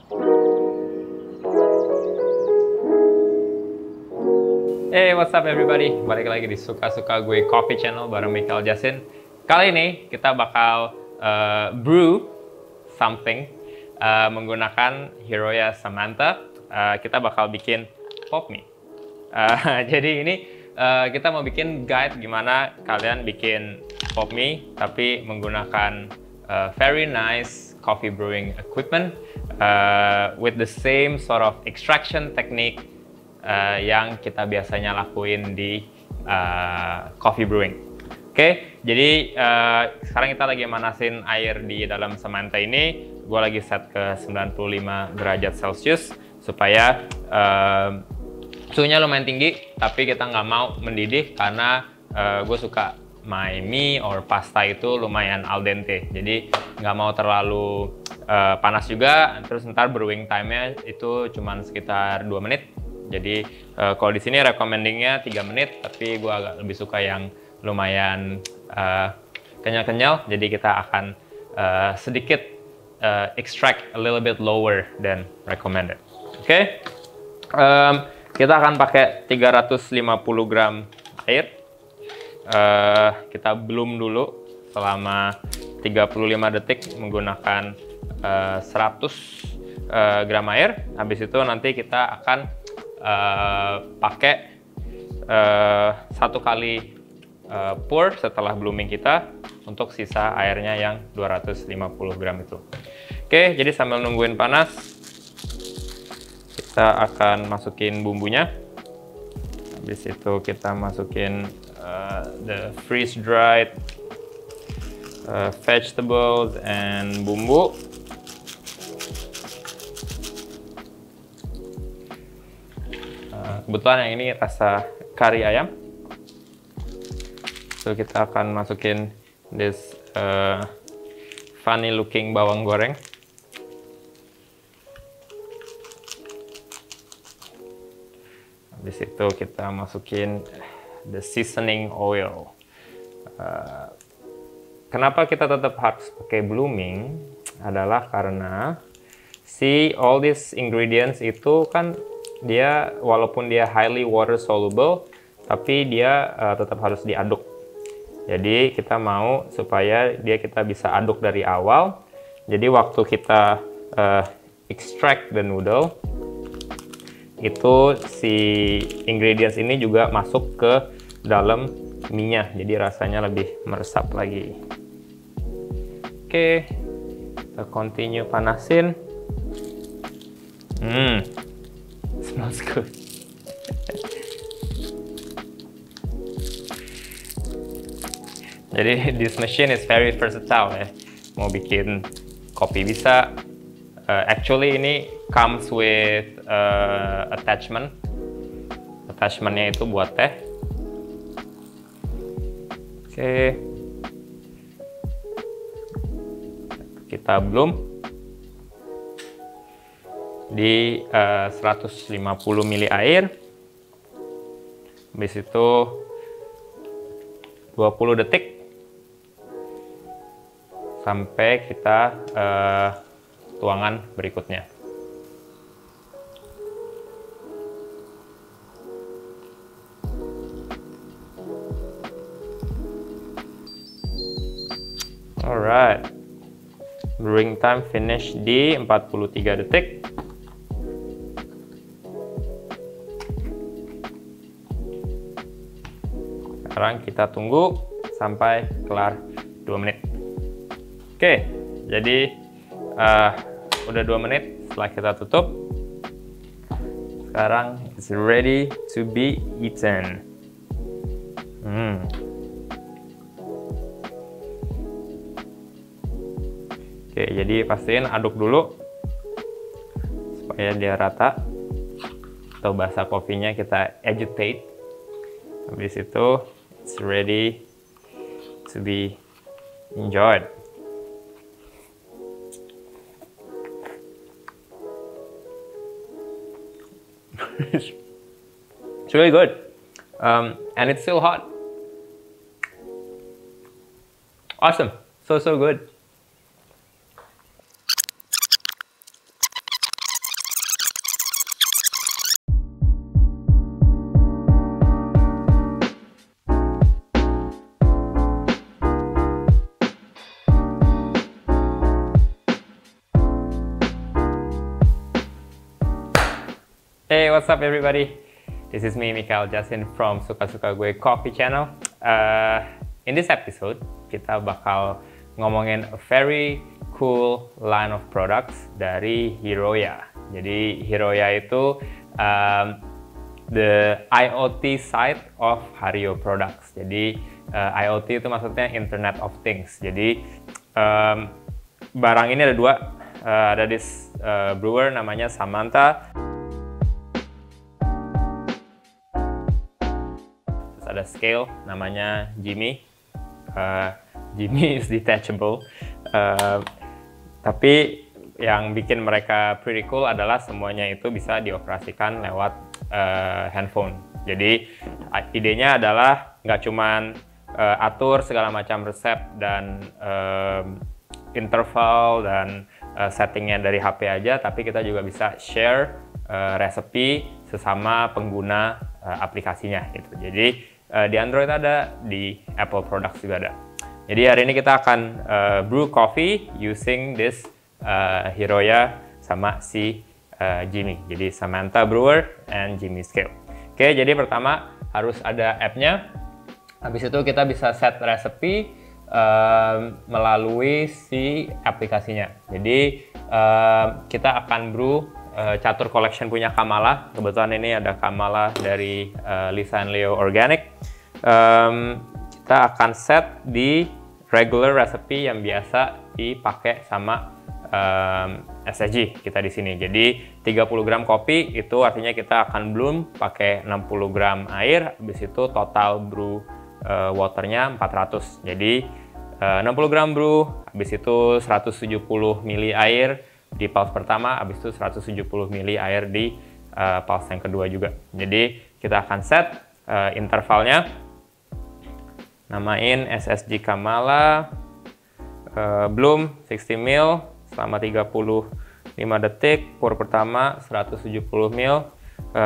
Hey, what's up everybody? Balik lagi di Suka-Suka Gue Coffee Channel bareng Michael Jasin. Kali ini kita bakal brew something menggunakan Hiroya Samantha. Kita bakal bikin pop mie. Jadi ini kita mau bikin guide gimana kalian bikin pop mie tapi menggunakan very nice coffee brewing equipment with the same sort of extraction technique yang kita biasanya lakuin di coffee brewing. Oke, jadi sekarang kita lagi manasin air di dalam Samantha ini. Gue lagi set ke 95 derajat Celcius supaya suhunya lumayan tinggi, tapi kita nggak mau mendidih karena gue suka my mie or pasta itu lumayan al dente. Jadi nggak mau terlalu panas juga. Terus ntar brewing time-nya itu cuman sekitar 2 menit. Jadi kalau di sini recommendingnya 3 menit, tapi gue agak lebih suka yang lumayan kenyal-kenyal. Jadi kita akan sedikit extract a little bit lower than recommended. Oke, kita akan pakai 350 gram air. Kita bloom dulu selama 35 detik menggunakan 100 gram air. Habis itu nanti kita akan pakai satu kali pour setelah blooming kita untuk sisa airnya yang 250 gram itu. Oke, jadi sambil nungguin panas kita akan masukin bumbunya. Habis itu kita masukin the freeze dried vegetables and bumbu. Kebetulan yang ini rasa kari ayam. So kita akan masukin this funny looking bawang goreng. Habis itu kita masukin the seasoning oil. Kenapa kita tetap harus pakai blooming adalah karena all these ingredients itu kan dia walaupun dia highly water soluble, tapi dia tetap harus diaduk. Jadi kita mau supaya kita bisa aduk dari awal. Jadi waktu kita extract the noodle, itu si ingredients ini juga masuk ke dalam mie-nya. Jadi rasanya lebih meresap lagi. Oke, kita continue panasin. Smells good. Jadi this machine is very versatile ya. Mau bikin kopi bisa. Actually ini comes with attachment. Attachmentnya itu buat teh. Oke. Kita bloom di 150 ml air. Habis itu 20 detik sampai kita tuangan berikutnya. Alright, brewing time finish di 43 detik. Sekarang kita tunggu sampai kelar 2 menit. Oke, jadi udah 2 menit setelah kita tutup. Sekarang it's ready to be eaten. Oke, jadi pastiin aduk dulu supaya dia rata. Atau bahasa kopinya kita agitate. Habis itu it's ready to be enjoyed. It's really good, and it's still hot. Awesome, so good. Hey, what's up everybody? This is me, Mikhail Jasin from Suka-Suka Gue Coffee Channel. In this episode, kita bakal ngomongin a very cool line of products dari Hiroya. Jadi Hiroya itu the IoT side of Hario Products. Jadi IoT itu maksudnya Internet of Things. Jadi barang ini ada dua. Ada this brewer namanya Samantha. Terus ada scale namanya Jimmy. Jimmy is detachable. Tapi yang bikin mereka pretty cool adalah semuanya itu bisa dioperasikan lewat handphone. Jadi idenya adalah nggak cuman atur segala macam resep dan interval dan settingnya dari HP aja, tapi kita juga bisa share resepi sesama pengguna aplikasinya gitu. Jadi di Android ada, di Apple Products juga ada. Jadi hari ini kita akan brew coffee using this Hiroya sama si Jimmy. Jadi Samantha Brewer and Jimmy Scale. Oke, jadi pertama harus ada app-nya. Habis itu kita bisa set resepi melalui si aplikasinya. Jadi kita akan brew catur collection punya Kamala. Kebetulan ini ada Kamala dari Lisa and Leo Organic. Kita akan set di regular recipe yang biasa dipakai sama SSG kita di sini. Jadi 30 gram kopi itu artinya kita akan bloom pakai 60 gram air. Habis itu total brew waternya 400. Jadi 60 gram brew, habis itu 170 ml air di pulse pertama, habis itu 170 ml air di pulse yang kedua juga. Jadi kita akan set intervalnya, namain SSG Kamala bloom 60 ml selama 35 detik, pour pertama 170 ml,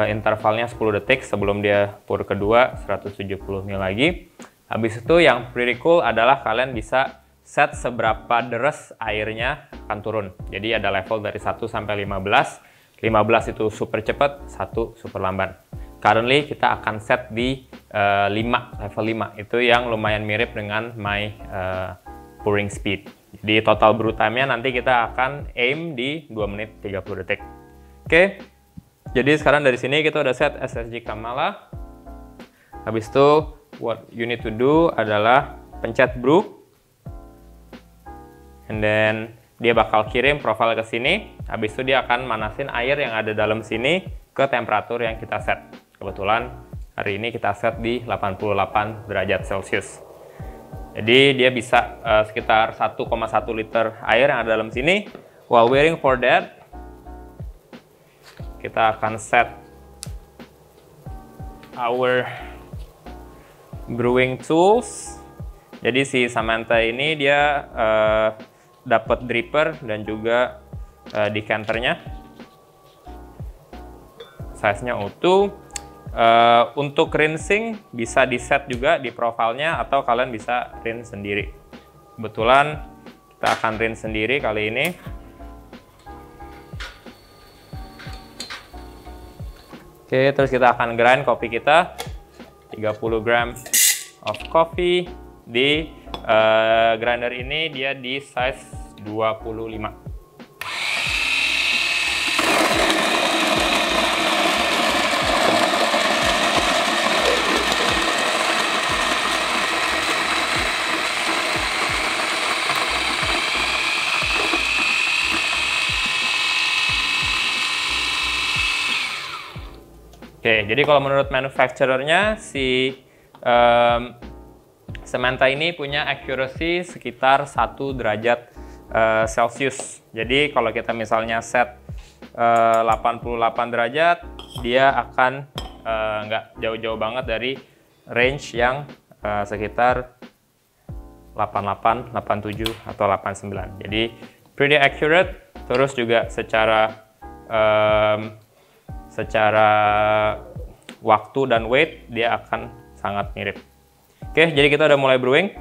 intervalnya 10 detik sebelum dia pour kedua 170 ml lagi. Habis itu yang pretty cool adalah kalian bisa set seberapa deres airnya akan turun. Jadi ada level dari 1 sampai 15. 15 itu super cepat, 1 super lambat. Currently kita akan set di 5, level 5. Itu yang lumayan mirip dengan my pouring speed. Jadi total brew time-nya nanti kita akan aim di 2 menit 30 detik. Oke. Jadi sekarang dari sini kita udah set SSG Kamala. Habis itu what you need to do adalah pencet brew, and then dia bakal kirim profile ke sini. Habis itu dia akan manasin air yang ada dalam sini ke temperatur yang kita set. Kebetulan hari ini kita set di 88 derajat Celcius. Jadi dia bisa sekitar 1,1 liter air yang ada dalam sini. While waiting for that, kita akan set our brewing tools. Jadi si Samantha ini dia dapat dripper dan juga decanternya. Size-nya utuh. Untuk rinsing bisa di set juga di profilnya atau kalian bisa rinse sendiri. Kebetulan kita akan rinse sendiri kali ini. Oke, terus kita akan grind kopi kita. 30 gram of coffee di grinder ini dia di size 25. Oke, jadi kalau menurut manufacturer-nya si Samantha ini punya accuracy sekitar 1 derajat Celcius. Jadi kalau kita misalnya set 88 derajat, dia akan nggak jauh-jauh banget dari range yang sekitar 88, 87, atau 89. Jadi pretty accurate, terus juga secara waktu dan weight dia akan sangat mirip. Oke, jadi kita udah mulai brewing.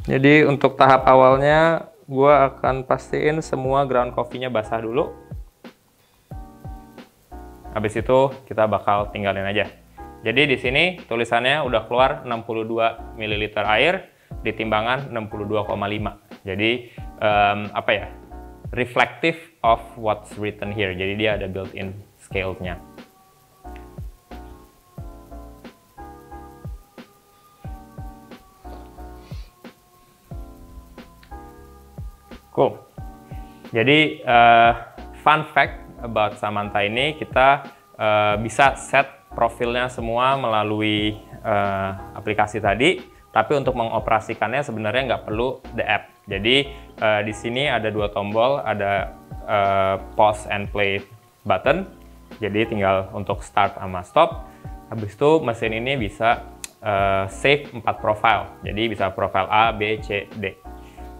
Jadi untuk tahap awalnya, gue akan pastiin semua ground coffee-nya basah dulu. Habis itu kita bakal tinggalin aja. Jadi di sini tulisannya udah keluar 62 ml air di timbangan 62,5. Jadi apa ya? Reflective of what's written here. Jadi dia ada built-in scale-nya. Cool. Jadi fun fact about Samantha ini, kita bisa set profilnya semua melalui aplikasi tadi, tapi untuk mengoperasikannya sebenarnya nggak perlu the app. Jadi di sini ada dua tombol, ada pause and play button. Jadi tinggal untuk start sama stop. Habis itu mesin ini bisa save 4 profile. Jadi bisa profile A, B, C, D.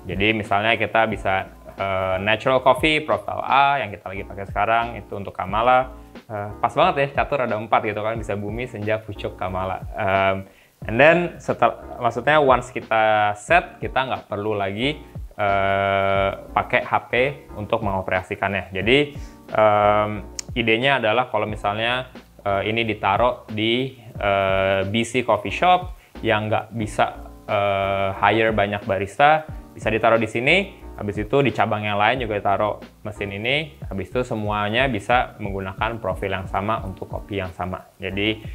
Jadi misalnya kita bisa natural coffee, profile A yang kita lagi pakai sekarang, itu untuk Kamala. Pas banget ya, catur ada 4 gitu kan, bisa bumi, senja, pucuk, Kamala. And then, maksudnya once kita set, kita nggak perlu lagi pakai HP untuk mengoperasikannya. Jadi idenya adalah kalau misalnya ini ditaruh di BC Coffee Shop yang nggak bisa hire banyak barista, bisa ditaruh di sini. Habis itu di cabang yang lain juga ditaruh mesin ini. Habis itu semuanya bisa menggunakan profil yang sama untuk kopi yang sama. Jadi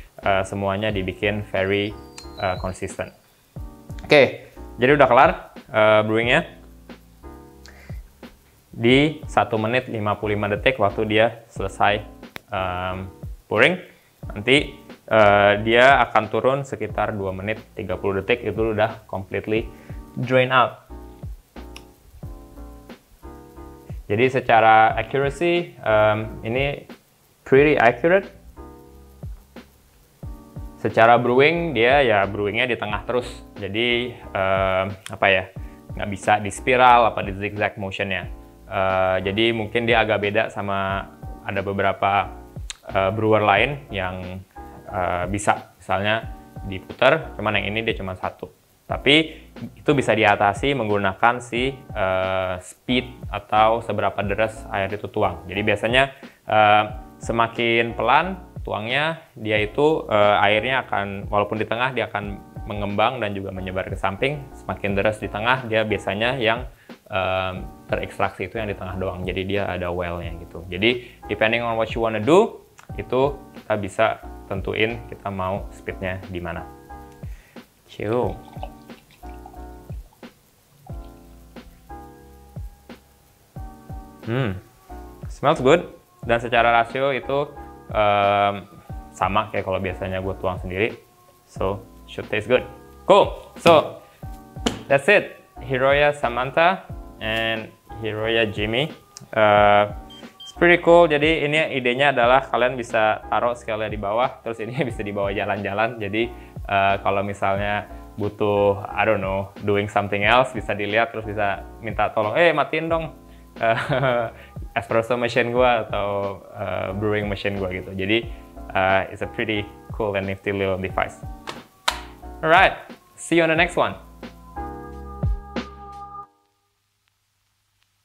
semuanya dibikin very consistent. Oke, jadi udah kelar brewingnya. Di 1 menit 55 detik waktu dia selesai pouring. Nanti dia akan turun sekitar 2 menit 30 detik, itu udah completely drain out. Jadi secara accuracy ini pretty accurate. Secara brewing dia ya brewingnya di tengah terus. Jadi apa ya, nggak bisa di spiral apa di zigzag motionnya. Jadi mungkin dia agak beda sama ada beberapa brewer lain yang bisa misalnya diputar, cuman yang ini dia cuma satu. Tapi itu bisa diatasi menggunakan si speed atau seberapa deras air itu tuang. Jadi biasanya semakin pelan tuangnya, dia itu airnya akan, walaupun di tengah dia akan mengembang dan juga menyebar ke samping. Semakin deras di tengah, dia biasanya yang terekstraksi itu yang di tengah doang. Jadi dia ada well-nya gitu. Jadi depending on what you wanna do, itu kita bisa tentuin kita mau speednya di mana. Cium. Smells good, dan secara rasio itu sama kayak kalau biasanya gue tuang sendiri, so should taste good. Cool, so that's it, Hiroya Samantha and Hiroya Jimmy. It's pretty cool. Jadi ini idenya adalah kalian bisa taruh scale-nya di bawah, terus ini bisa dibawa jalan-jalan. Jadi kalau misalnya butuh, I don't know, doing something else, bisa dilihat terus bisa minta tolong, matiin dong espresso machine gua atau brewing machine gua gitu. Jadi it's a pretty cool and nifty little device. Alright, see you on the next one.